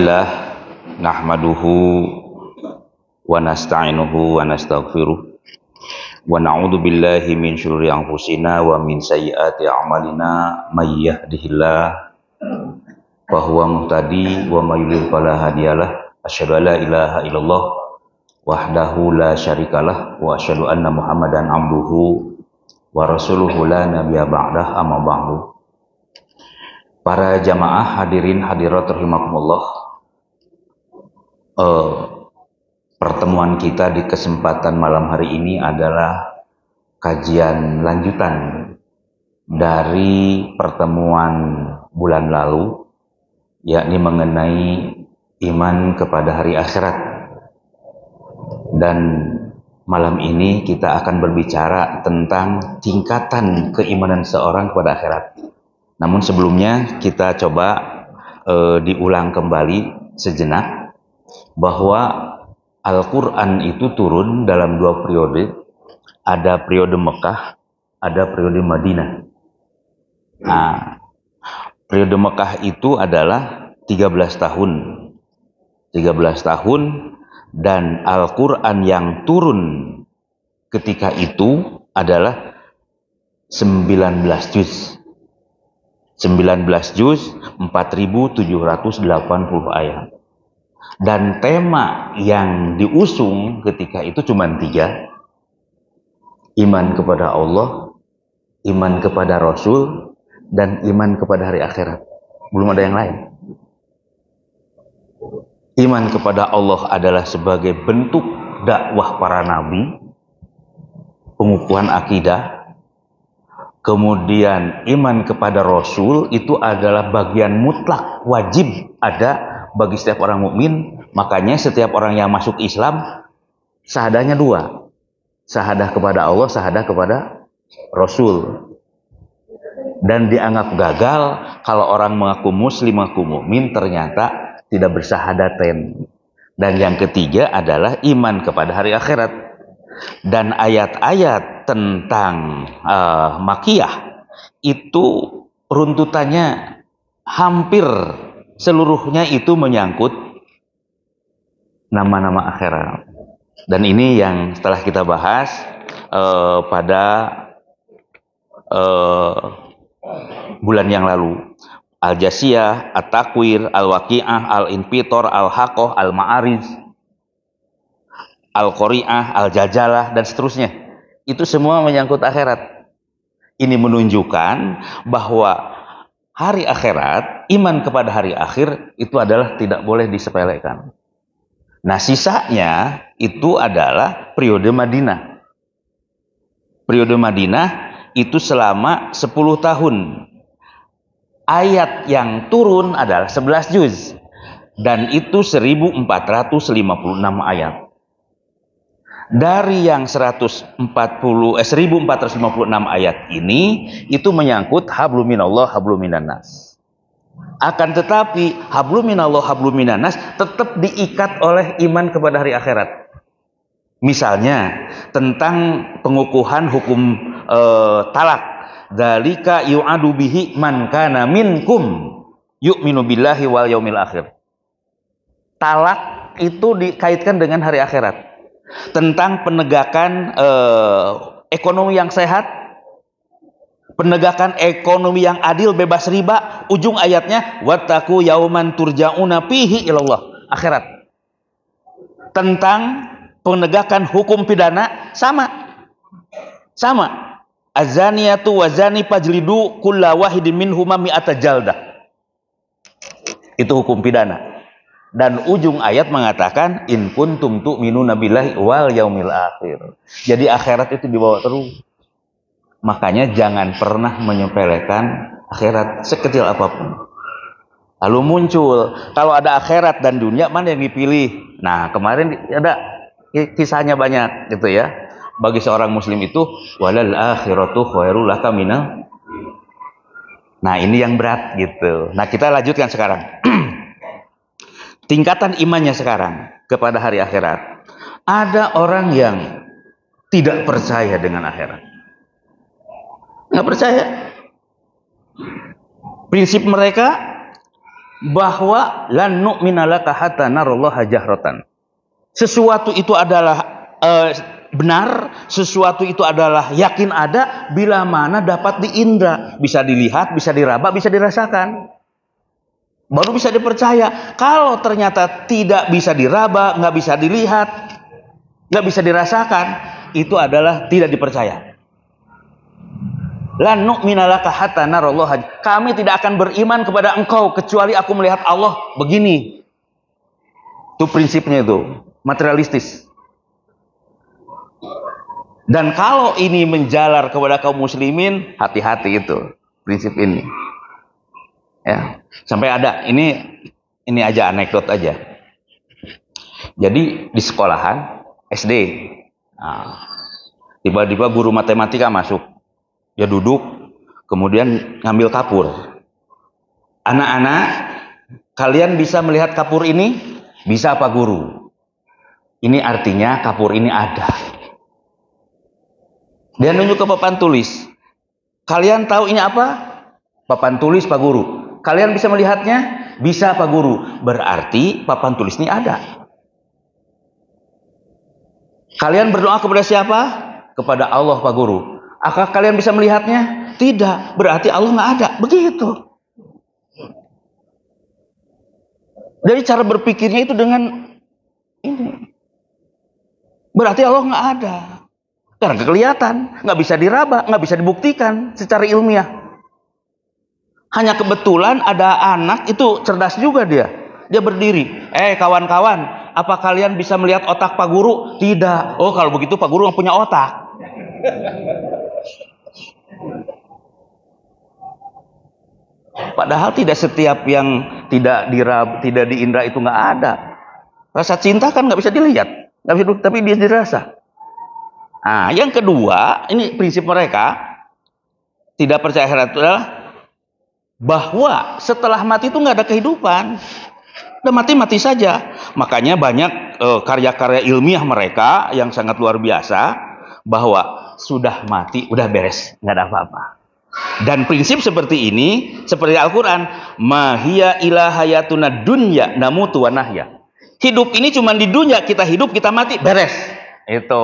Alhamdulillah nahmaduhu wa nasta'inuhu wa nastaghfiruh wa na'udzu billahi min syururi anfusina wa min sayyiati a'malina may yahdihillah fa huwa muhtadi wa may yudlil fala hadiyalah asyhadu an la ilaha illallah wahdahu la syarikalah wa asyhadu anna muhammadan abduhu wa rasuluhu la nabiyya ba'dah amma ba'du. Para jamaah hadirin hadirat rahimakumullah, pertemuan kita di kesempatan malam hari ini adalah kajian lanjutan dari pertemuan bulan lalu, yakni mengenai iman kepada hari akhirat. Dan malam ini kita akan berbicara tentang tingkatan keimanan seorang kepada akhirat. Namun sebelumnya kita coba diulang kembali sejenak bahwa Al-Quran itu turun dalam dua periode. Ada periode Mekah, ada periode Madinah. Nah, periode Mekah itu adalah 13 tahun. 13 tahun, dan Al-Quran yang turun ketika itu adalah 19 juz. 19 juz, 4.780 ayat. Dan tema yang diusung ketika itu cuma 3. Iman kepada Allah, iman kepada Rasul, dan iman kepada hari akhirat. Belum ada yang lain. Iman kepada Allah adalah sebagai bentuk dakwah para nabi, pengukuhan akidah. Kemudian iman kepada Rasul itu adalah bagian mutlak, wajib ada bagi setiap orang mukmin. Makanya setiap orang yang masuk Islam syahadahnya 2. Syahadah kepada Allah, syahadah kepada Rasul. Dan dianggap gagal kalau orang mengaku muslim, mengaku mukmin ternyata tidak bersahadaten. Dan yang ketiga adalah iman kepada hari akhirat. Dan ayat-ayat tentang makiyah itu runtutannya hampir seluruhnya itu menyangkut nama-nama akhirat. Dan ini yang setelah kita bahas pada bulan yang lalu. Al-Jasiyah, At-Takwir, Al-Waqi'ah, Al-Infitor, Al-Haqqah, Al-Ma'arij, Al-Qari'ah, Al-Jajalah, dan seterusnya. Itu semua menyangkut akhirat. Ini menunjukkan bahwa hari akhirat, iman kepada hari akhir itu adalah tidak boleh disepelekan. Nah, sisanya itu adalah periode Madinah. Periode Madinah itu selama 10 tahun. Ayat yang turun adalah 11 juz. Dan itu 1456 ayat. Dari yang 1456 ayat ini, itu menyangkut hablum minallah, hablum minannas. Akan tetapi hablum minallah, hablum minannas tetap diikat oleh iman kepada hari akhirat. Misalnya tentang pengukuhan hukum talak. Dzalika yu'adu bihi man kana minkum yu'minu billahi wal yaumil akhir. Talak itu dikaitkan dengan hari akhirat. Tentang penegakan ekonomi yang sehat, penegakan ekonomi yang adil, bebas riba. Ujung ayatnya wattaqu yauman turja'una fihi ilallah, akhirat. Tentang penegakan hukum pidana sama. Az-zaniyatu wazani fajlidu kulla wahidin minhuma mi'ata jaldah. Itu hukum pidana. Dan ujung ayat mengatakan in kuntum tu'minuna billahi wal yaumil akhir. Jadi akhirat itu dibawa terus. Makanya jangan pernah menyepelekan akhirat sekecil apapun. Lalu muncul, kalau ada akhirat dan dunia, mana yang dipilih? Nah, kemarin ada kisahnya banyak gitu ya. Bagi seorang muslim itu walal akhiratu khairul laka minal. Nah, ini yang berat gitu. Nah, kita lanjutkan sekarang. Tingkatan imannya sekarang kepada hari akhirat. Ada orang yang tidak percaya dengan akhirat. Nggak percaya. Prinsip mereka bahwa lan nu'mina laka hatta narallaha jahratan. Sesuatu itu adalah benar, sesuatu itu adalah yakin ada bila mana dapat diindra, bisa dilihat, bisa diraba, bisa dirasakan. Baru bisa dipercaya. Kalau ternyata tidak bisa diraba, nggak bisa dilihat, nggak bisa dirasakan, itu adalah tidak dipercaya. Lan nu'mina laka hatta narallaha. Kami tidak akan beriman kepada engkau kecuali aku melihat Allah begini. Itu prinsipnya itu, materialistis. Dan kalau ini menjalar kepada kaum muslimin, hati-hati itu prinsip ini. Ya, sampai ada ini aja anekdot aja. Jadi di sekolahan SD, tiba-tiba guru matematika masuk. Dia duduk, kemudian ngambil kapur. Anak-anak, kalian bisa melihat kapur ini? Bisa apa guru? Ini artinya kapur ini ada. Dia nunjuk ke papan tulis. Kalian tahu ini apa? Papan tulis Pak Guru. Kalian bisa melihatnya? Bisa Pak Guru. Berarti papan tulis ini ada. Kalian berdoa kepada siapa? Kepada Allah Pak Guru. Apakah kalian bisa melihatnya? Tidak. Berarti Allah nggak ada. Begitu. Jadi cara berpikirnya itu dengan ini. Berarti Allah nggak ada. Karena kelihatan. Nggak bisa diraba. Nggak bisa dibuktikan secara ilmiah. Hanya kebetulan ada anak itu cerdas juga dia. Dia berdiri. Kawan-kawan. Apa kalian bisa melihat otak Pak Guru? Tidak. Oh kalau begitu Pak Guru nggak punya otak. Padahal tidak setiap yang tidak diindra itu nggak ada. Rasa cinta kan nggak bisa dilihat, nggak bisa, tapi dia dirasa. Nah, yang kedua, ini prinsip mereka tidak percaya akhirat adalah bahwa setelah mati itu nggak ada kehidupan, udah mati saja. Makanya banyak karya-karya ilmiah mereka yang sangat luar biasa bahwa sudah mati, udah beres, nggak ada apa-apa. Dan prinsip seperti ini, seperti Al-Quran, mahia ila hayatuna dunya namutu wa nahya. Hidup ini cuma di dunia, kita hidup, kita mati, beres. Itu.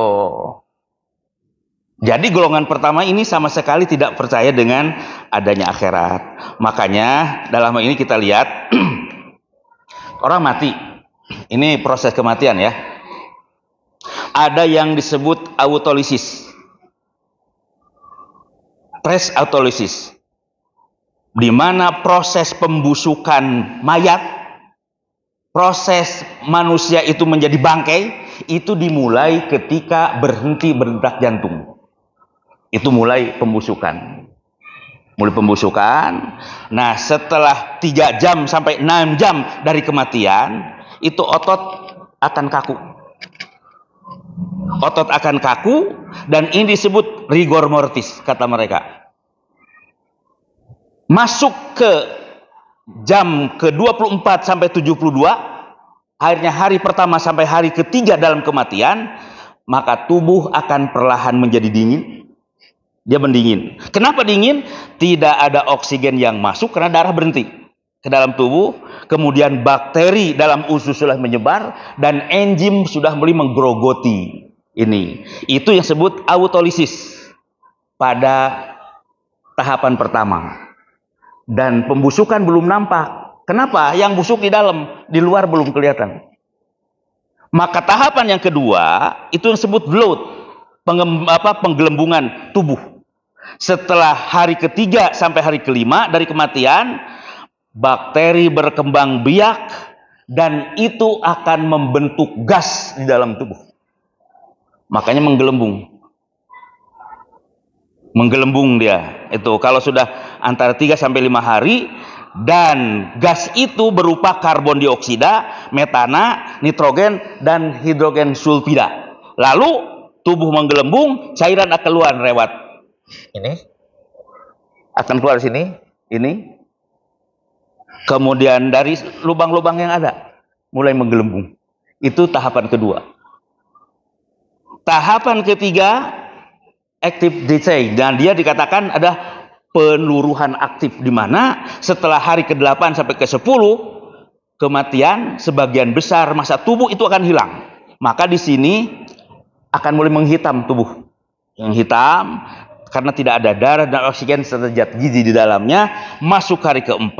Jadi golongan pertama ini sama sekali tidak percaya dengan adanya akhirat. Makanya dalam hal ini kita lihat orang mati. Ini proses kematian ya. Ada yang disebut autolisis. Press autolisis, di mana proses pembusukan mayat, proses manusia itu menjadi bangkai, itu dimulai ketika berhenti berdetak jantung. Itu mulai pembusukan. Nah setelah 3 jam sampai 6 jam dari kematian, itu otot akan kaku. Otot akan kaku, dan ini disebut rigor mortis, kata mereka. Masuk ke jam ke-24 sampai 72, akhirnya hari pertama sampai hari ketiga dalam kematian, maka tubuh akan perlahan menjadi dingin. Dia mendingin. Kenapa dingin? Tidak ada oksigen yang masuk karena darah berhenti ke dalam tubuh, kemudian bakteri dalam usus sudah menyebar, dan enzim sudah mulai menggerogoti ini. Itu yang disebut autolisis pada tahapan pertama. Dan pembusukan belum nampak. Kenapa? Yang busuk di dalam, di luar belum kelihatan. Maka tahapan yang kedua itu yang disebut bloat, penggelembungan tubuh. Setelah hari ketiga sampai hari kelima dari kematian, bakteri berkembang biak dan itu akan membentuk gas di dalam tubuh. Makanya menggelembung dia. Itu kalau sudah antara 3 sampai 5 hari, dan gas itu berupa karbon dioksida, metana, nitrogen, dan hidrogen sulfida. Lalu tubuh menggelembung, cairan akan keluar lewat ini, akan keluar sini, ini. Kemudian dari lubang-lubang yang ada mulai menggelembung. Itu tahapan kedua. Tahapan ketiga active decay, dan dia dikatakan ada peluruhan aktif, di mana setelah hari ke-8 sampai ke-10 kematian, sebagian besar massa tubuh itu akan hilang. Maka di sini akan mulai menghitam tubuh, yang hitam karena tidak ada darah dan oksigen serta zat gizi di dalamnya. Masuk hari ke-4,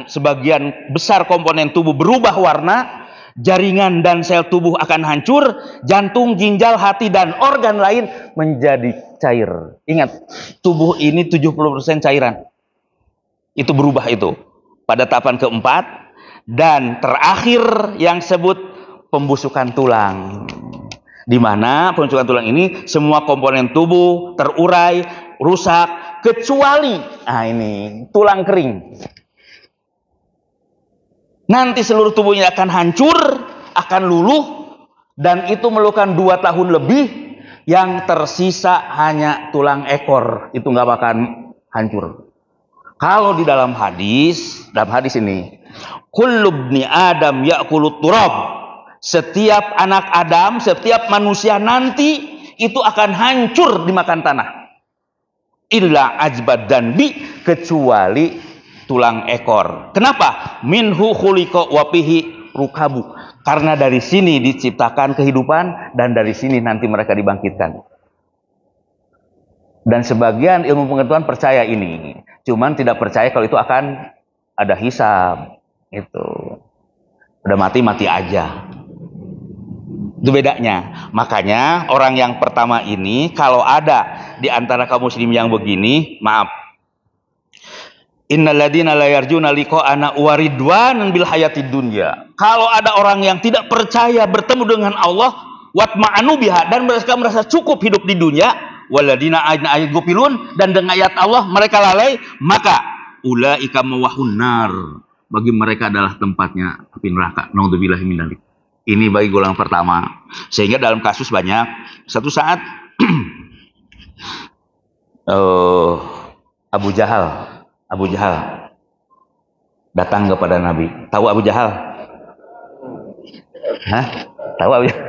sebagian besar komponen tubuh berubah warna, jaringan dan sel tubuh akan hancur, jantung, ginjal, hati dan organ lain menjadi cair. Ingat, tubuh ini 70% cairan. Itu berubah itu pada tahapan ke-4. Dan terakhir yang sebut pembusukan tulang, di mana pembusukan tulang ini semua komponen tubuh terurai, rusak, kecuali ini tulang kering. Nanti seluruh tubuhnya akan hancur, akan luluh, dan itu memerlukan 2 tahun lebih. Yang tersisa hanya tulang ekor, itu nggak akan hancur. Kalau di dalam hadis ini, kullu ibni Adam ya'kulut turab. Setiap anak Adam, setiap manusia nanti itu akan hancur dimakan tanah. Illa ajbad dan bi, kecuali tulang ekor. Kenapa? Minhu khuliqa wa fihi rukabu. Karena dari sini diciptakan kehidupan dan dari sini nanti mereka dibangkitkan. Dan sebagian ilmu pengetahuan percaya ini, cuman tidak percaya kalau itu akan ada hisab. Itu udah mati aja. Itu bedanya. Makanya orang yang pertama ini, kalau ada di antara kaum muslim yang begini, maaf. Innalladzina la yarjuna liqa'ana waridwanan bil hayatid dunya. Kalau ada orang yang tidak percaya bertemu dengan Allah, watma'anu biha, dan mereka merasa cukup hidup di dunia, waladina ayat gufilun, dan dengan ayat Allah mereka lalai, maka ulaika mawahun nar, bagi mereka adalah tempatnya api neraka. Naudzubillahi min dzalik. Ini bagi golongan pertama. Sehingga dalam kasus banyak, satu saat Abu Jahal datang kepada Nabi. Tahu Abu Jahal? Hah? Tahu Abu Jahal?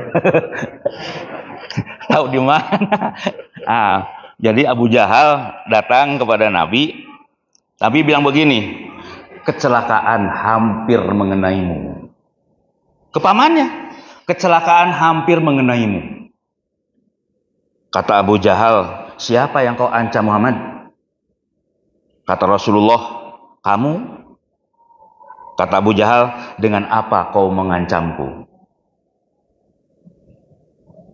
Tahu di mana? Jadi Abu Jahal datang kepada Nabi. Nabi bilang begini, kecelakaan hampir mengenaimu. Kepamannya, kecelakaan hampir mengenaimu. Kata Abu Jahal, siapa yang kau ancam Muhammad? Kata Rasulullah, kamu. Kata Abu Jahal, dengan apa kau mengancamku?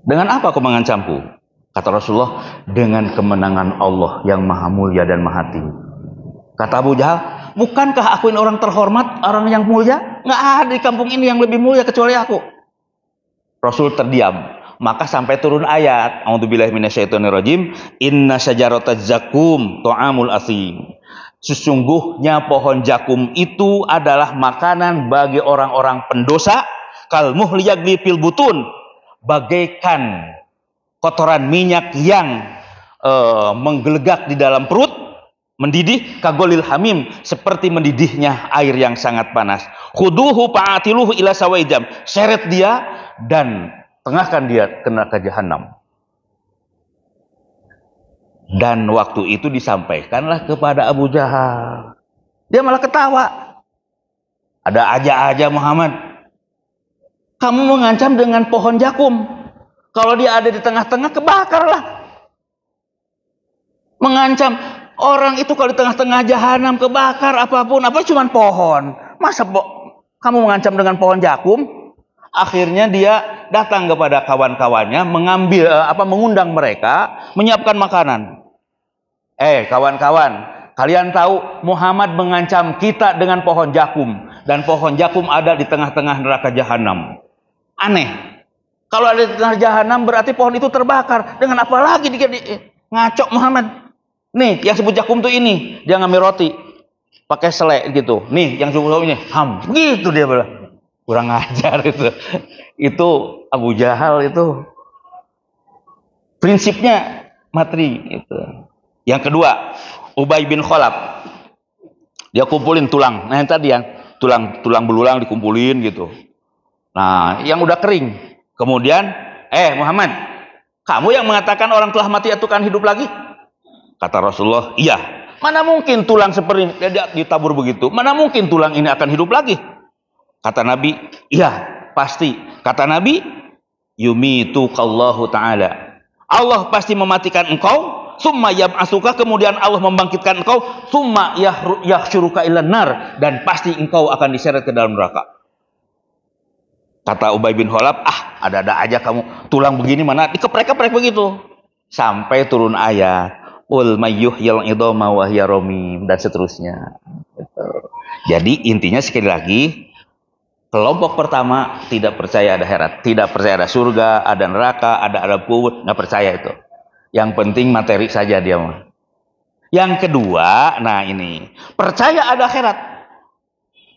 Dengan apa kau mengancamku? Kata Rasulullah, dengan kemenangan Allah yang maha mulia dan maha tinggi. Kata Abu Jahal, bukankah aku ini orang terhormat, orang yang mulia? Nggak ada di kampung ini yang lebih mulia kecuali aku. Rasul terdiam. Maka sampai turun ayat, a'udzubillahi minasyaitonirrajim, inna syajarataz zakum ta'amul asim. Sesungguhnya pohon jakum itu adalah makanan bagi orang-orang pendosa, kal muhli yagli fil butun, bagaikan kotoran minyak yang menggelegak di dalam perut, mendidih, kagolil hamim, seperti mendidihnya air yang sangat panas. Khuduhu fa'atiluhu ila sawaijam, seret dia dan tengahkan dia ke neraka jahanam. Dan waktu itu disampaikanlah kepada Abu Jahal. Dia malah ketawa. Ada aja Muhammad. Kamu mengancam dengan pohon jakum. Kalau dia ada di tengah-tengah, kebakarlah. Mengancam orang itu kalau di tengah-tengah jahanam kebakar apapun, apa cuma pohon. Masa kamu mengancam dengan pohon jakum? Akhirnya dia datang kepada kawan-kawannya, mengundang mereka, menyiapkan makanan. Kawan-kawan, kalian tahu Muhammad mengancam kita dengan pohon jakum, dan pohon jakum ada di tengah-tengah neraka jahanam. Aneh. Kalau ada di tengah jahanam berarti pohon itu terbakar. Dengan apa lagi dia ngaco Muhammad? Nih, yang sebut jakum tuh ini, dia ngambil roti pakai selai gitu. Nih, yang sebut ini ham. Begitu dia bilang. Kurang ajar itu. Itu Abu Jahal itu prinsipnya materi itu. Yang kedua, Ubay bin Khalaf. Dia kumpulin tulang. Nah, yang tadi yang tulang belulang dikumpulin gitu. Nah, yang udah kering. Kemudian, Muhammad, kamu yang mengatakan orang telah mati itu kan hidup lagi? Kata Rasulullah, iya. Mana mungkin tulang seperti ini dia ditabur begitu? Mana mungkin tulang ini akan hidup lagi? Kata Nabi, iya, pasti. Kata Nabi, yumitukallahu ta'ala. Allah pasti mematikan engkau, summa yab'asuka, kemudian Allah membangkitkan engkau, summa yahsyuruka ilan nar, dan pasti engkau akan diseret ke dalam neraka. Kata Ubay bin Khalaf, ada-ada aja kamu, tulang begini mana dikeprek-keprek begitu. Sampai turun ayat, ul mayyuhyal idhama wa hiya ramim, dan seterusnya. Jadi intinya sekali lagi, kelompok pertama tidak percaya ada akhirat, tidak percaya ada surga, ada neraka, ada adab kubur, nggak percaya itu. Yang penting materi saja dia mah. Yang kedua, nah ini, percaya ada akhirat.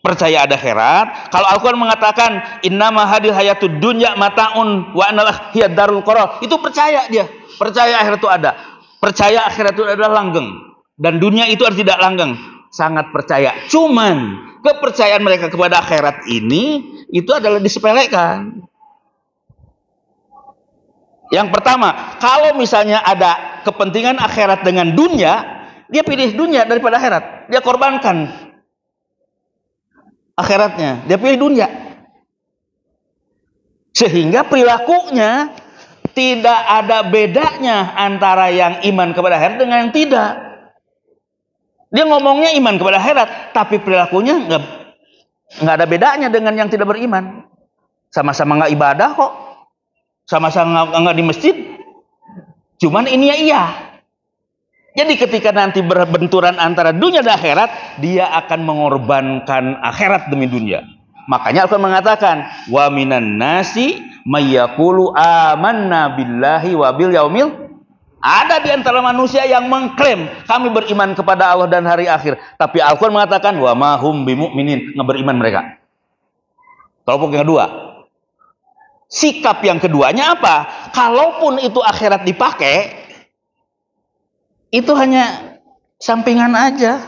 Percaya ada akhirat. Kalau Al-Quran mengatakan innama hadil hayatud dunya mataun wa analah hiya darul qarar, itu percaya dia. Percaya akhirat itu ada. Percaya akhirat itu adalah langgeng, dan dunia itu harus tidak langgeng. Sangat percaya. Cuman kepercayaan mereka kepada akhirat ini itu adalah disepelekan. Yang pertama, kalau misalnya ada kepentingan akhirat dengan dunia, dia pilih dunia daripada akhirat. Dia korbankan akhiratnya, dia pilih dunia. Sehingga perilakunya tidak ada bedanya antara yang iman kepada akhirat dengan yang tidak. Dia ngomongnya iman kepada akhirat, tapi perilakunya nggak ada bedanya dengan yang tidak beriman. Sama-sama nggak ibadah kok, sama-sama nggak di masjid. Cuman ini ya iya. Jadi ketika nanti berbenturan antara dunia dan akhirat, dia akan mengorbankan akhirat demi dunia. Makanya Al-Quran mengatakan, wa minan nasi mayyaqulu amanna billahi wa bil yaumil. Ada di antara manusia yang mengklaim kami beriman kepada Allah dan hari akhir, tapi Al-Quran mengatakan wa ma hum bimu'minin, nggak beriman mereka. Kelompok yang kedua. Sikap yang keduanya apa? Kalaupun itu akhirat dipakai, itu hanya sampingan aja,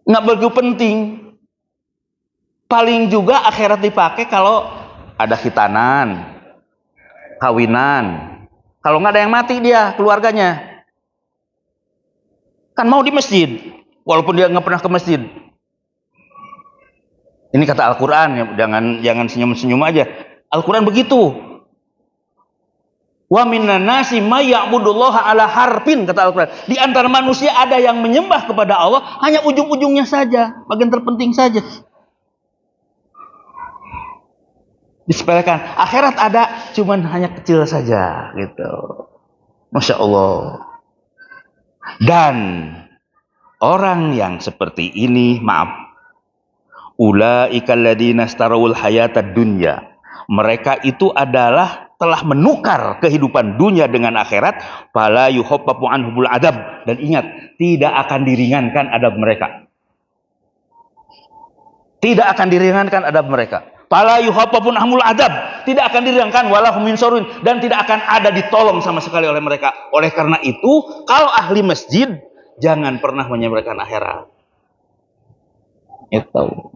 nggak begitu penting. Paling juga akhirat dipakai kalau ada khitanan, kawinan. Kalau nggak ada yang mati dia, keluarganya. Kan mau di masjid, walaupun dia nggak pernah ke masjid. Ini kata Al-Quran, ya, jangan senyum-senyum aja. Al-Quran begitu. Wa minan nasi may ya'budullaha ala harfin, kata Al-Quran. Di antara manusia ada yang menyembah kepada Allah hanya ujung-ujungnya saja, bagian terpenting saja. Disepelekan. Akhirat ada, cuman hanya kecil saja, gitu. Masya Allah. Dan orang yang seperti ini, maaf, ulaikal ladzina istarawul hayatad dunya. Mereka itu adalah telah menukar kehidupan dunia dengan akhirat, fala yukhaffafu anhumul adab, dan ingat, tidak akan diringankan adab mereka. Tidak akan diringankan adab mereka. Fala yukhaffafu anhumul adab, tidak akan diringankan walahum minsurun, dan tidak akan ada ditolong sama sekali oleh mereka. Oleh karena itu, kalau ahli masjid jangan pernah menyepelekan akhirat. Itu.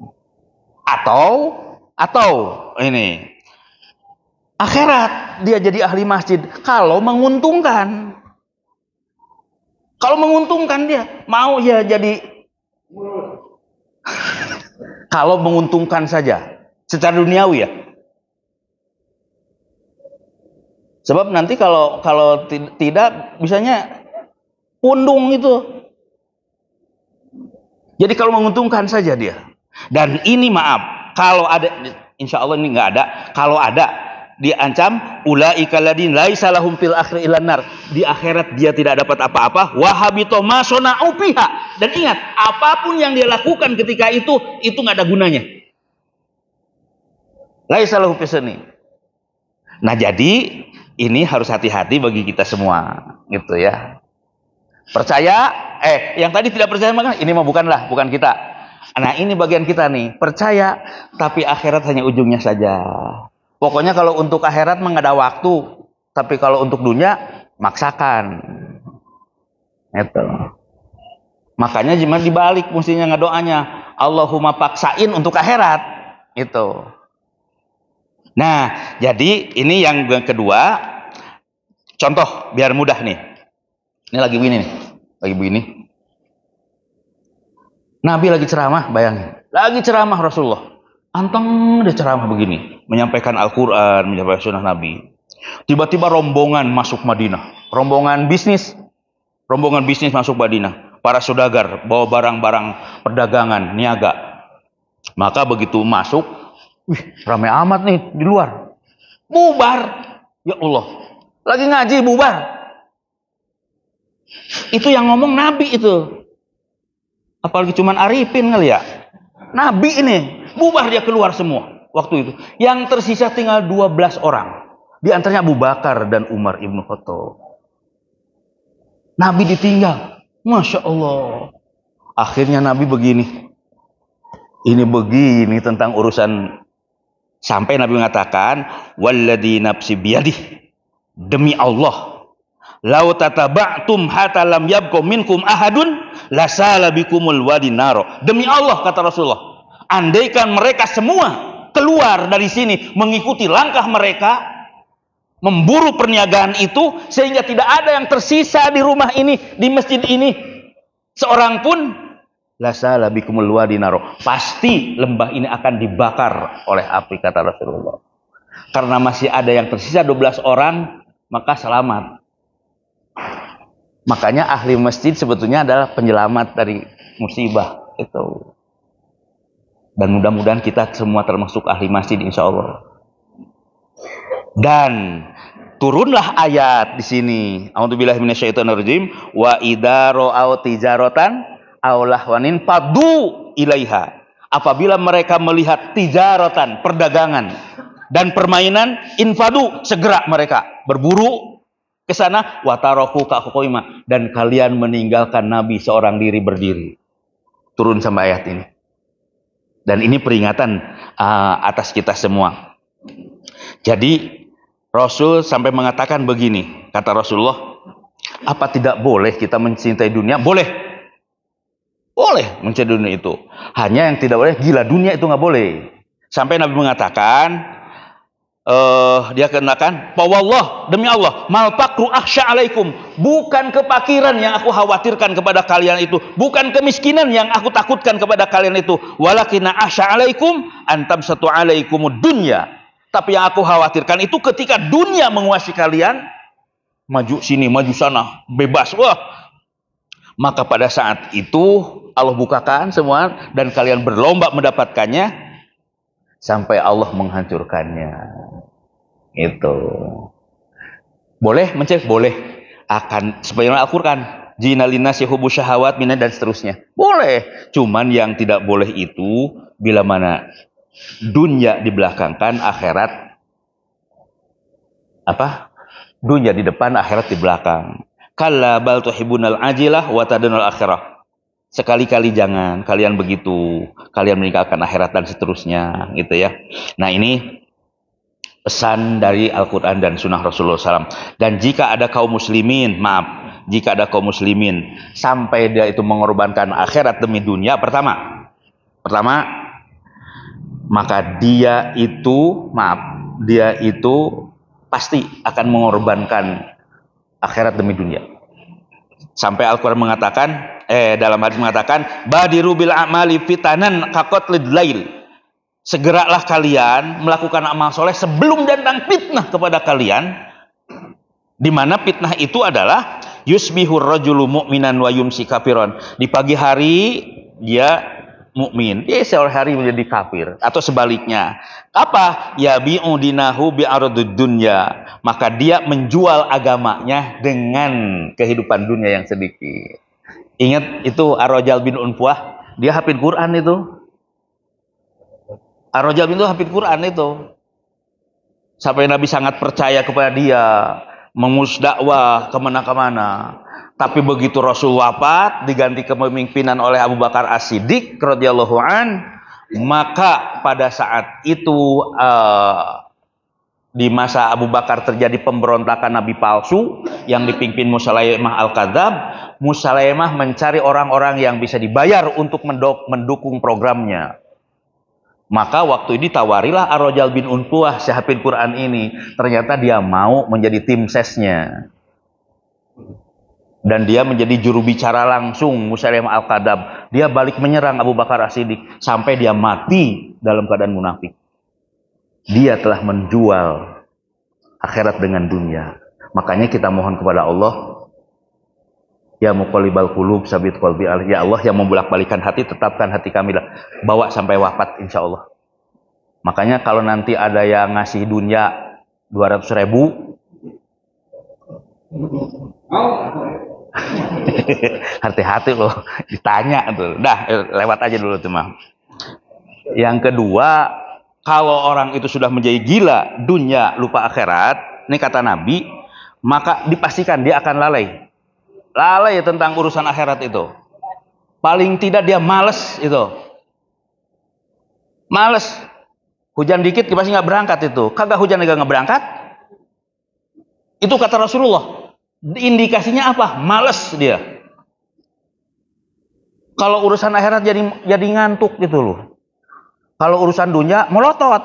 Atau ini akhirat dia jadi ahli masjid kalau menguntungkan. Kalau menguntungkan dia mau ya jadi. Kalau menguntungkan saja secara duniawi ya. Sebab nanti kalau tidak bisanya pundung itu. Jadi kalau menguntungkan saja dia. Dan ini maaf, kalau ada, insya Allah ini nggak ada. Kalau ada, diancam ulaika ladin laisa lahum fil akhir ilan nar. Di akhirat dia tidak dapat apa-apa. Wahabito ma sona'u fiha. Dan ingat, apapun yang dia lakukan ketika itu nggak ada gunanya. Laisa lahu fisani. Nah jadi ini harus hati-hati bagi kita semua, gitu ya. Percaya, yang tadi tidak percaya maka ini mah bukan kita. Nah ini bagian kita nih, percaya tapi akhirat hanya ujungnya saja. Pokoknya kalau untuk akhirat mah nggak ada waktu, tapi kalau untuk dunia maksakan. Itu. Makanya cuma dibalik mestinya ngedoanya, Allahumma paksain untuk akhirat. Itu. Nah, jadi ini yang kedua. Contoh biar mudah nih. Ini lagi begini nih. lagi begini. Nabi lagi ceramah, bayangin. Lagi ceramah Rasulullah. Anteng dia ceramah begini, menyampaikan Al-Quran, menyampaikan sunnah Nabi. Tiba-tiba rombongan masuk Madinah. Rombongan bisnis masuk Madinah. Para saudagar bawa barang-barang perdagangan, niaga. Maka begitu masuk, wih, ramai amat nih di luar. Bubar. Ya Allah. Lagi ngaji bubar. Itu yang ngomong Nabi itu. Apalagi cuman Arifin kali ya. Nabi ini. Bubar dia keluar semua waktu itu. Yang tersisa tinggal 12 orang. Di antaranya Abu Bakar dan Umar ibnu Khattab. Nabi ditinggal. Masya Allah. Akhirnya Nabi begini. Ini begini tentang urusan. Sampai Nabi mengatakan, walladzi nafsi biyadih, demi Allah, lau tataba'tum hatta lam yabqa minkum ahadun lasala bikumul wadin naro. Demi Allah, kata Rasulullah, andaikan mereka semua keluar dari sini mengikuti langkah mereka, memburu perniagaan itu, sehingga tidak ada yang tersisa di rumah ini, di masjid ini, seorang pun, lasala bikumul wadin naro, pasti lembah ini akan dibakar oleh api, kata Rasulullah. Karena masih ada yang tersisa 12 orang, maka selamat. Makanya ahli masjid sebetulnya adalah penyelamat dari musibah itu. Dan mudah-mudahan kita semua termasuk ahli masjid, insya Allah. Dan turunlah ayat di sini. A'udzubillahi minasyaitonirrajim. Wa idza ra'au tijaratan aw lahwanin fadu ilaiha. Apabila mereka melihat tijaratan, perdagangan dan permainan, infadu, segera mereka berburu ke sana. Wa taraku kaqaima, dan kalian meninggalkan Nabi seorang diri berdiri. Turun sama ayat ini. Dan ini peringatan atas kita semua. Jadi Rasul sampai mengatakan begini, kata Rasulullah, apa tidak boleh kita mencintai dunia? Boleh. Boleh mencintai dunia itu. Hanya yang tidak boleh, gila dunia itu nggak boleh. Sampai Nabi mengatakan, dia kenakan, "Wallah, demi Allah, mal faqru akhsha alaikum." Bukan kepakiran yang aku khawatirkan kepada kalian itu, bukan kemiskinan yang aku takutkan kepada kalian itu, walakin akhsha alaikum antam satu alaikumud dunya. Tapi yang aku khawatirkan itu ketika dunia menguasai kalian, maju sini, maju sana, bebas. Wah. Maka pada saat itu Allah bukakan semua dan kalian berlomba mendapatkannya sampai Allah menghancurkannya. Itu. Boleh mencari? Boleh. Akan sebagaimana Al-Qur'an, jinalinas hubu syahawat minan dan seterusnya. Boleh. Cuman yang tidak boleh itu bila mana dunia dibelakangkan, akhirat apa? Dunia di depan, akhirat di belakang. Kalla bal tuhibbunal ajilah wa tadunul akhirah. Sekali-kali jangan kalian begitu. Kalian meninggalkan akhirat dan seterusnya, gitu ya. Nah, ini pesan dari Al-Qur'an dan sunnah Rasulullah SAW. Dan jika ada kaum muslimin, jika ada kaum muslimin sampai dia itu mengorbankan akhirat demi dunia, pertama maka dia itu pasti akan mengorbankan akhirat demi dunia. Sampai Al-Quran mengatakan, dalam hadis mengatakan, badiru bil a'mali fitanan kaqatlid lail. Segeralah kalian melakukan amal soleh sebelum datang fitnah kepada kalian. Di mana fitnah itu adalah yusbihur rajulu mu'minan wa yumsi kafiron. Di pagi hari dia mukmin, dia sore hari menjadi kafir, atau sebaliknya. Apa? Ya bi'u dinahu bi'aradud dunya. Maka dia menjual agamanya dengan kehidupan dunia yang sedikit. Ingat itu Ar-Rajal bin Unfuah, dia hafid Quran itu. Ar-Rajal bin Unfuah hafid Quran itu. Sampai Nabi sangat percaya kepada dia, mengurus dakwah kemana-kemana. Tapi begitu Rasul wafat, diganti kepemimpinan oleh Abu Bakar As-Siddiq radhiyallahu an, maka pada saat itu di masa Abu Bakar terjadi pemberontakan Nabi palsu yang dipimpin Musailamah Al-Kadzab. Musailamah mencari orang-orang yang bisa dibayar untuk mendukung programnya. Maka waktu ini tawarilah Ar-Rajal bin Unfuah, syahafid Quran ini. Ternyata dia mau menjadi tim sesnya. Dan dia menjadi juru bicara langsung Musailimah Al-Kadzab. Dia balik menyerang Abu Bakar As-Siddiq sampai dia mati dalam keadaan munafik. Dia telah menjual akhirat dengan dunia. Makanya kita mohon kepada Allah, ya muqallibal qulub sabit qalbi alaihi. Ya Allah yang membolak-balikan hati, tetapkan hati kami lah. Bawa sampai wafat insya Allah. Makanya kalau nanti ada yang ngasih dunia 200.000, hati-hati loh, ditanya tuh. Dah, lewat aja dulu tuh mah. Yang kedua, kalau orang itu sudah menjadi gila dunia, lupa akhirat, ini kata Nabi, maka dipastikan dia akan lalai. Lalai tentang urusan akhirat itu. Paling tidak dia males itu. Males. Hujan dikit pasti nggak berangkat itu. Kagak hujan juga nggak berangkat. Itu kata Rasulullah. Indikasinya apa? Males dia. Kalau urusan akhirat jadi ngantuk gitu loh. Kalau urusan dunia melotot.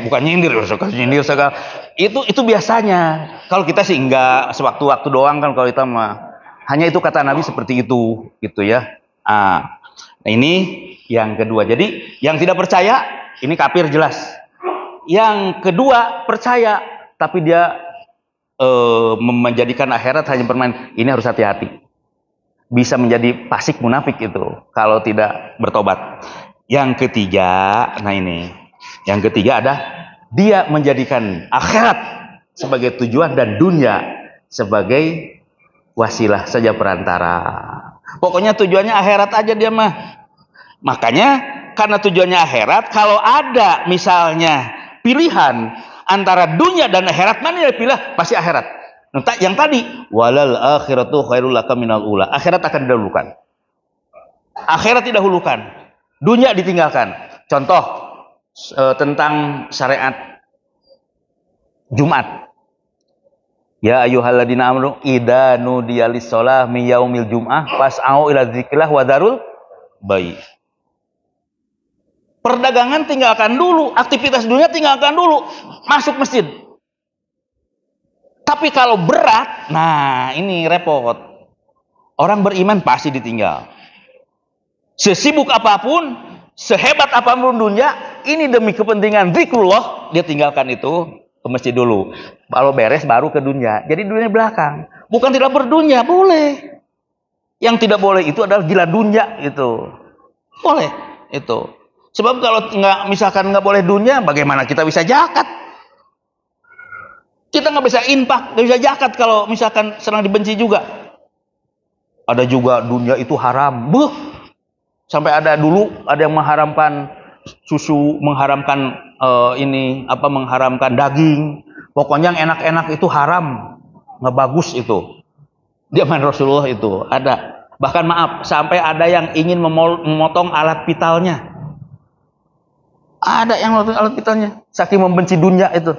Bukan nyindir, nyindir segala. Itu biasanya. Kalau kita sih enggak, sewaktu-waktu doang kan kalau kita mah. Hanya itu kata Nabi seperti itu, gitu ya. Nah, ini yang kedua. Jadi yang tidak percaya ini kafir jelas. Yang kedua percaya tapi dia menjadikan akhirat hanya permain. Ini harus hati-hati. Bisa menjadi fasik munafik itu kalau tidak bertobat. Yang ketiga, nah ini. Yang ketiga ada dia menjadikan akhirat sebagai tujuan dan dunia sebagai wasilah saja perantara. Pokoknya tujuannya akhirat aja dia mah. Makanya karena tujuannya akhirat, kalau ada misalnya pilihan antara dunia dan akhirat, mana yang pilih? Pasti akhirat. Yang tadi, walal akhiratu khairul laka minal ula. Akhirat akan didahulukan. Akhirat didahulukan. Dunia ditinggalkan. Contoh tentang syariat Jumat. Ya ayyuhalladzina amanu idza nudiya lis-shalah min yaumil jum'ah fas'au ila dzikrillah wa dzarul bai'. Perdagangan tinggalkan dulu, aktivitas dunia tinggalkan dulu, masuk masjid. Tapi kalau berat, nah ini repot. Orang beriman pasti ditinggal. Sesibuk apapun, sehebat apapun dunia, ini demi kepentingan zikrullah, dia tinggalkan itu ke masjid dulu. Kalau beres baru ke dunia. Jadi dunia belakang. Bukan tidak berdunia, boleh. Yang tidak boleh itu adalah gila dunia itu. Boleh itu. Sebab kalau misalkan nggak boleh dunia, bagaimana kita bisa zakat? Kita nggak bisa infak, nggak bisa zakat kalau misalkan sedang dibenci juga. Ada juga dunia itu haram. Sampai ada yang mengharamkan susu, mengharamkan mengharamkan daging. Pokoknya yang enak-enak itu haram, nggak bagus itu. Zaman Rasulullah itu ada. Bahkan maaf, sampai ada yang ingin memotong alat vitalnya. Ada yang memotong alat vitalnya, saking membenci dunia itu.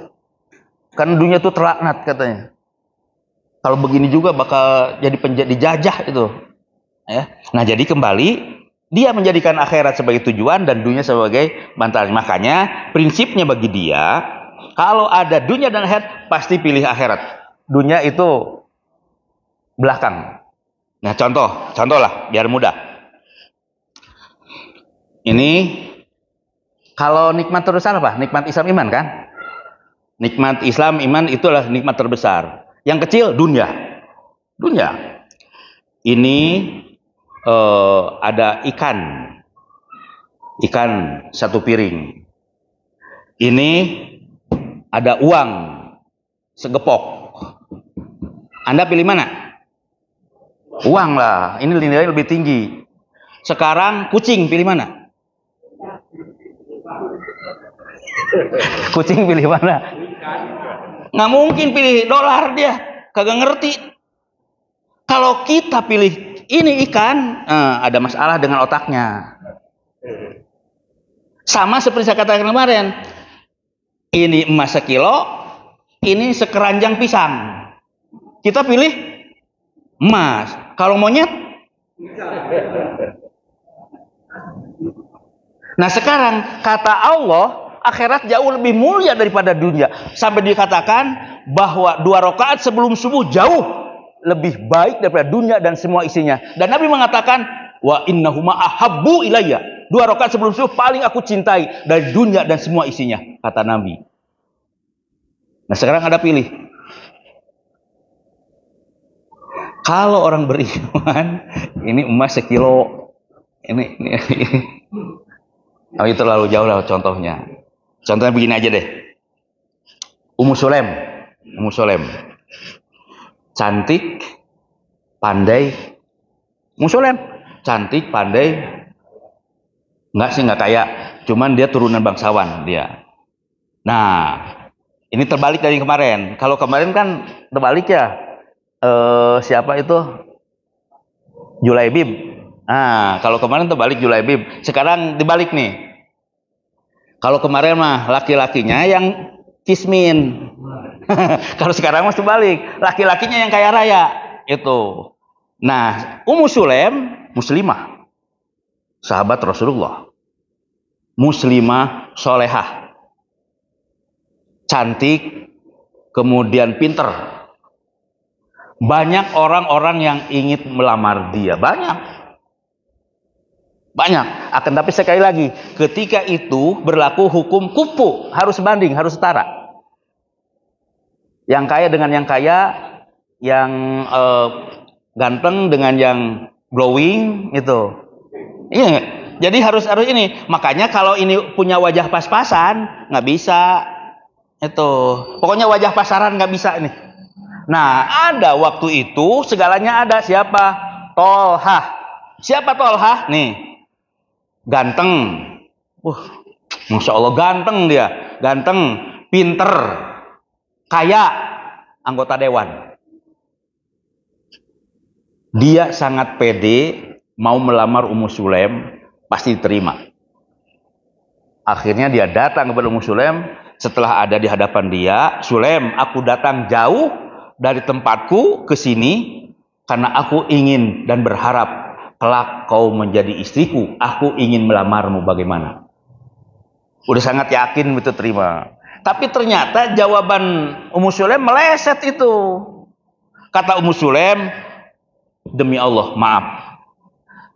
Karena dunia itu terlaknat katanya. Kalau begini juga bakal jadi dijajah itu. Ya. Nah jadi kembali, dia menjadikan akhirat sebagai tujuan dan dunia sebagai bantalan. Makanya prinsipnya bagi dia, kalau ada dunia dan akhirat, pasti pilih akhirat. Dunia itu belakang. Nah contoh lah, biar mudah. Ini kalau nikmat terbesar apa? Nikmat Islam iman kan? Nikmat Islam iman itulah nikmat terbesar. Yang kecil dunia. Ini ada ikan satu piring. Ini ada uang segepok. Anda pilih mana? Uang lah. Ini nilainya lebih tinggi. Sekarang kucing pilih mana? Kucing pilih mana? Nggak mungkin pilih dolar dia. Kagak ngerti. Kalau kita pilih ini ikan, ada masalah dengan otaknya. Sama seperti saya katakan kemarin. Ini emas sekilo, ini sekeranjang pisang. Kita pilih emas. Kalau monyet? Nah sekarang kata Allah, akhirat jauh lebih mulia daripada dunia. Sampai dikatakan bahwa 2 rakaat sebelum subuh jauh lebih baik daripada dunia dan semua isinya. Dan Nabi mengatakan, wa innahuma ahabbu ilayya. 2 rakaat sebelum subuh paling aku cintai dari dunia dan semua isinya, kata Nabi. Nah, sekarang ada pilih. Kalau orang beriman, ini emas sekilo. Ini. Oh, itu terlalu jauh lah contohnya. Contohnya begini aja deh. Ummu Sulaim. Cantik, pandai. Ummu Sulaim cantik, pandai. Enggak kaya, cuman dia turunan bangsawan dia. Nah, ini terbalik dari kemarin. Kalau kemarin kan terbalik ya. Siapa itu? Julaibib. Nah, kalau kemarin terbalik Julaibib. Sekarang dibalik nih. Kalau kemarin mah laki-lakinya yang kismin. Kalau sekarang mah terbalik. Laki-lakinya yang kaya raya. Itu. Nah, Ummu Sulaim muslimah. Sahabat Rasulullah. Muslimah solehah. Cantik. Kemudian pinter. Banyak orang-orang yang ingin melamar dia. Banyak. Akan tapi sekali lagi, ketika itu berlaku hukum kufu, harus banding, harus setara. Yang kaya dengan yang kaya, yang ganteng dengan yang glowing, itu. Iya, jadi harus ini. Makanya kalau ini punya wajah pas-pasan, nggak bisa. Itu, pokoknya wajah pasaran nggak bisa ini. Nah, ada waktu itu segalanya ada. Siapa? Tolha. Siapa Tolha? Nih. Ganteng, Masya Allah ganteng dia, ganteng, pinter, kaya, anggota dewan. Dia sangat pede mau melamar Ummu Sulaim, pasti diterima. Akhirnya dia datang kepada Ummu Sulaim. Setelah ada di hadapan dia, Sulaim, aku datang jauh dari tempatku ke sini karena aku ingin dan berharap kelak kau menjadi istriku, aku ingin melamarmu, bagaimana? Udah sangat yakin itu terima. Tapi ternyata jawaban Ummu Sulaim meleset itu. Kata Ummu Sulaim, demi Allah, maaf.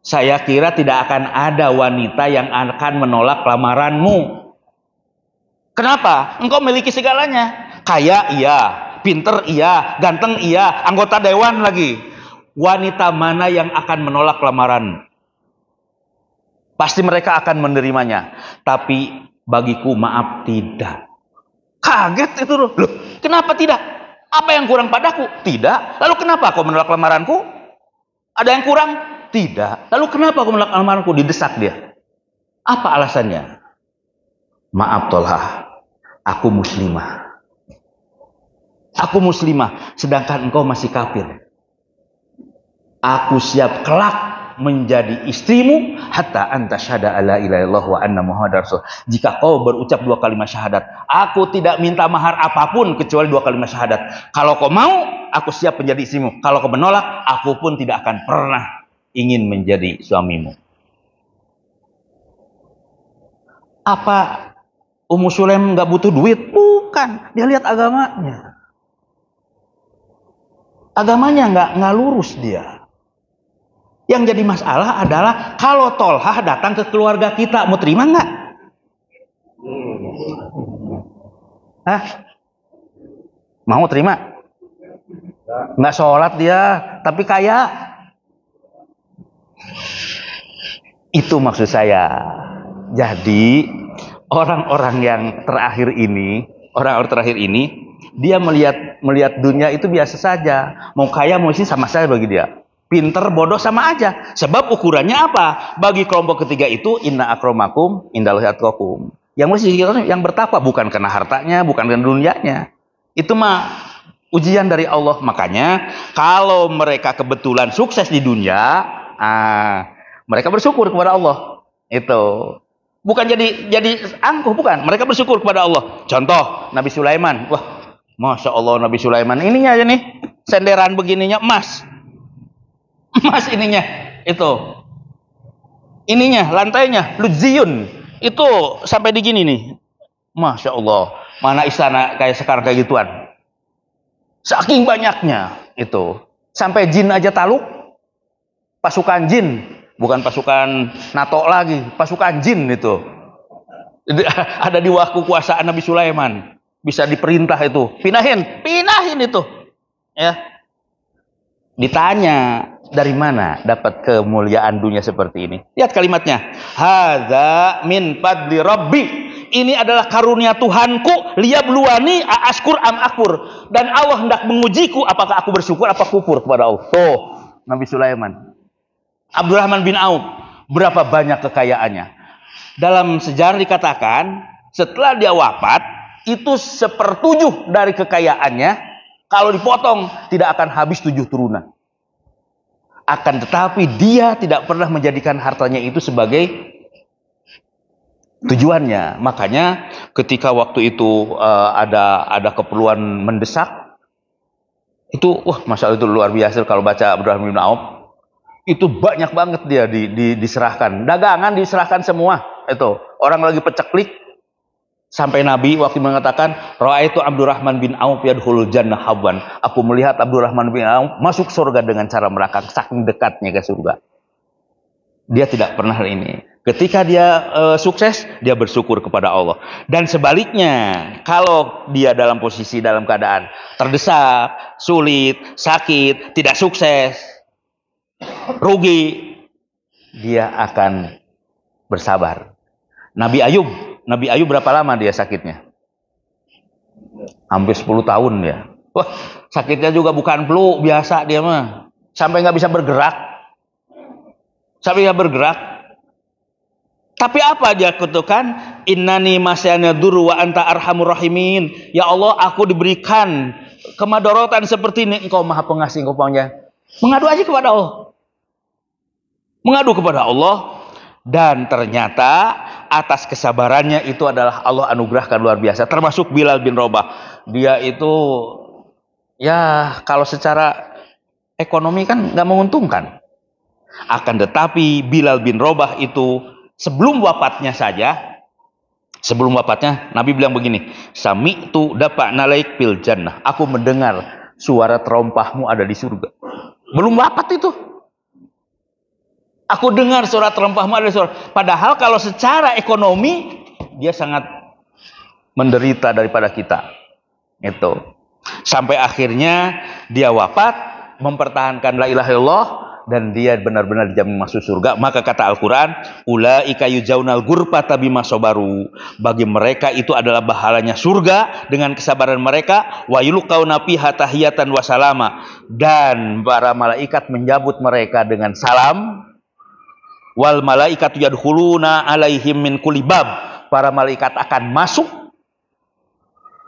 Saya kira tidak akan ada wanita yang akan menolak lamaranmu. Kenapa? Engkau memiliki segalanya. Kaya iya, pinter iya, ganteng iya, anggota dewan lagi. Wanita mana yang akan menolak lamaran? Pasti mereka akan menerimanya. Tapi bagiku maaf tidak. Kaget itu loh. Kenapa tidak? Apa yang kurang padaku? Tidak. Lalu kenapa kau menolak lamaranku? Ada yang kurang? Tidak. Lalu kenapa kau menolak lamaranku? Didesak dia. Apa alasannya? Maaf Tolha, aku muslimah. Aku muslimah, sedangkan engkau masih kafir. Aku siap kelak menjadi istrimu hatta anta syahada alla ilaha illallah wa anna muhammadar rasul. Jika kau berucap 2 kalimat syahadat, aku tidak minta mahar apapun kecuali 2 kalimat syahadat. Kalau kau mau, aku siap menjadi istrimu. Kalau kau menolak, aku pun tidak akan pernah ingin menjadi suamimu. Apa Ummu Sulaim nggak butuh duit? Bukan, dia lihat agamanya. Agamanya nggak lurus dia. Yang jadi masalah adalah kalau Tolha datang ke keluarga kita, mau terima nggak? Hah? Mau terima? Nggak sholat dia, tapi kaya. Itu maksud saya. Jadi orang-orang yang terakhir ini, dia melihat dunia itu biasa saja. Mau kaya mau sih sama saja bagi dia. Pinter, bodoh sama aja. Sebab ukurannya apa? Bagi kelompok ketiga itu, inna akramakum indallahi atqakum. Yang mesti yang bertakwa bukan karena hartanya, bukan karena dunianya. Itu mah ujian dari Allah. Makanya kalau mereka kebetulan sukses di dunia, mereka bersyukur kepada Allah. Itu bukan jadi angkuh, bukan. Mereka bersyukur kepada Allah. Contoh Nabi Sulaiman. Wah, Masya Allah Nabi Sulaiman. Ininya aja nih, senderan begininya emas. Emas ininya, itu. Ininya, lantainya, ludziyun. Itu sampai di gini nih. Masya Allah. Mana istana kayak sekarang kayak gituan. Saking banyaknya itu. Sampai jin aja taluk. Pasukan jin, bukan pasukan NATO lagi, pasukan jin itu. Ada di waktu kuasaan Nabi Sulaiman. Bisa diperintah itu, pinahin itu. Ya. Ditanya, dari mana dapat kemuliaan dunia seperti ini? Lihat kalimatnya. Hadza min fadli rabbi. Ini adalah karunia Tuhanku, liyabluwani aashkur am akfur. Dan Allah hendak mengujiku apakah aku bersyukur apa kufur kepada Allah. Tuh, Nabi Sulaiman. Abdurrahman bin Auf, berapa banyak kekayaannya. Dalam sejarah dikatakan, setelah dia wafat, itu 1/7 dari kekayaannya, kalau dipotong, tidak akan habis 7 turunan. Akan tetapi dia tidak pernah menjadikan hartanya itu sebagai tujuannya. Makanya ketika waktu itu ada keperluan mendesak, itu masalah itu luar biasa kalau baca Abdurrahman bin Auf. Itu banyak banget dia diserahkan. Dagangan diserahkan semua. Itu orang lagi peceklik. Sampai Nabi waktu mengatakan, Ra'aitu Abdurrahman bin Auf yadkhulul jannah habwan. Aku melihat Abdurrahman bin Auf masuk surga dengan cara merangkak, saking dekatnya ke surga. Dia tidak pernah ini. Ketika dia sukses, dia bersyukur kepada Allah. Dan sebaliknya, kalau dia dalam posisi dalam keadaan terdesak, sulit, sakit, tidak sukses, rugi, dia akan bersabar. Nabi Ayub berapa lama dia sakitnya? Hampir 10 tahun ya. Wah, sakitnya juga bukan flu biasa dia mah. Sampai nggak bisa bergerak. Tapi apa dia kutukan? Innani masyana duru wa anta arhamur rahimin. Ya Allah, aku diberikan kemadorotan seperti ini. Engkau maha pengasih, engkau punya. Mengadu aja kepada Allah. Mengadu kepada Allah. Dan ternyata atas kesabarannya itu adalah Allah anugerahkan luar biasa. Termasuk Bilal bin Rabah. Dia itu ya kalau secara ekonomi kan nggak menguntungkan. Akan tetapi Bilal bin Rabah itu sebelum wafatnya Nabi bilang begini, Sami'tu dafa nalaik fil jannah. Aku mendengar suara terompahmu ada di surga. Belum wafat itu. Aku dengar suara terompahmu ada di surga. Padahal kalau secara ekonomi dia sangat menderita daripada kita. Itu. Sampai akhirnya dia wafat mempertahankan la ilaha illallah dan dia benar-benar dijamin masuk surga. Maka kata Al-Qur'an, ulaika yujaunal ghurfata bima sabaru. Bagi mereka itu adalah pahalanya surga dengan kesabaran mereka, wa yulqauna fiha tahiyatan wa salama. Dan para malaikat menyambut mereka dengan salam. Wal malaikatu yadkhuluna alaihim min kulli bab. Para malaikat akan masuk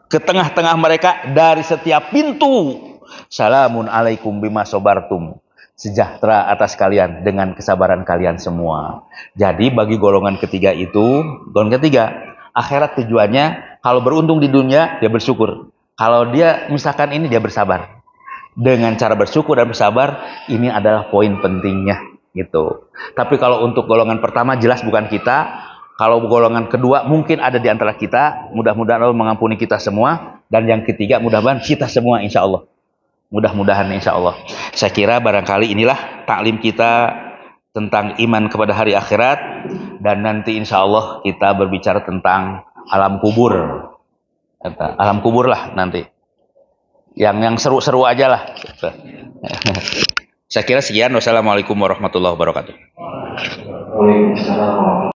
ke tengah-tengah mereka dari setiap pintu. Salamun alaikum bima sabartum. Sejahtera atas kalian dengan kesabaran kalian semua. Jadi bagi golongan ketiga itu, akhirat tujuannya kalau beruntung di dunia dia bersyukur. Kalau dia misalkan ini dia bersabar. Dengan cara bersyukur dan bersabar, ini adalah poin pentingnya. Gitu. Tapi kalau untuk golongan pertama jelas bukan kita. Kalau golongan kedua mungkin ada di antara kita. Mudah-mudahan Allah mengampuni kita semua. Dan yang ketiga mudah-mudahan kita semua insya Allah. Mudah-mudahan insya Allah. Saya kira barangkali inilah taklim kita tentang iman kepada hari akhirat. Dan nanti insya Allah kita berbicara tentang alam kubur. Alam kubur lah nanti. Yang seru-seru aja lah. Saya kira sekian. Wassalamualaikum warahmatullahi wabarakatuh.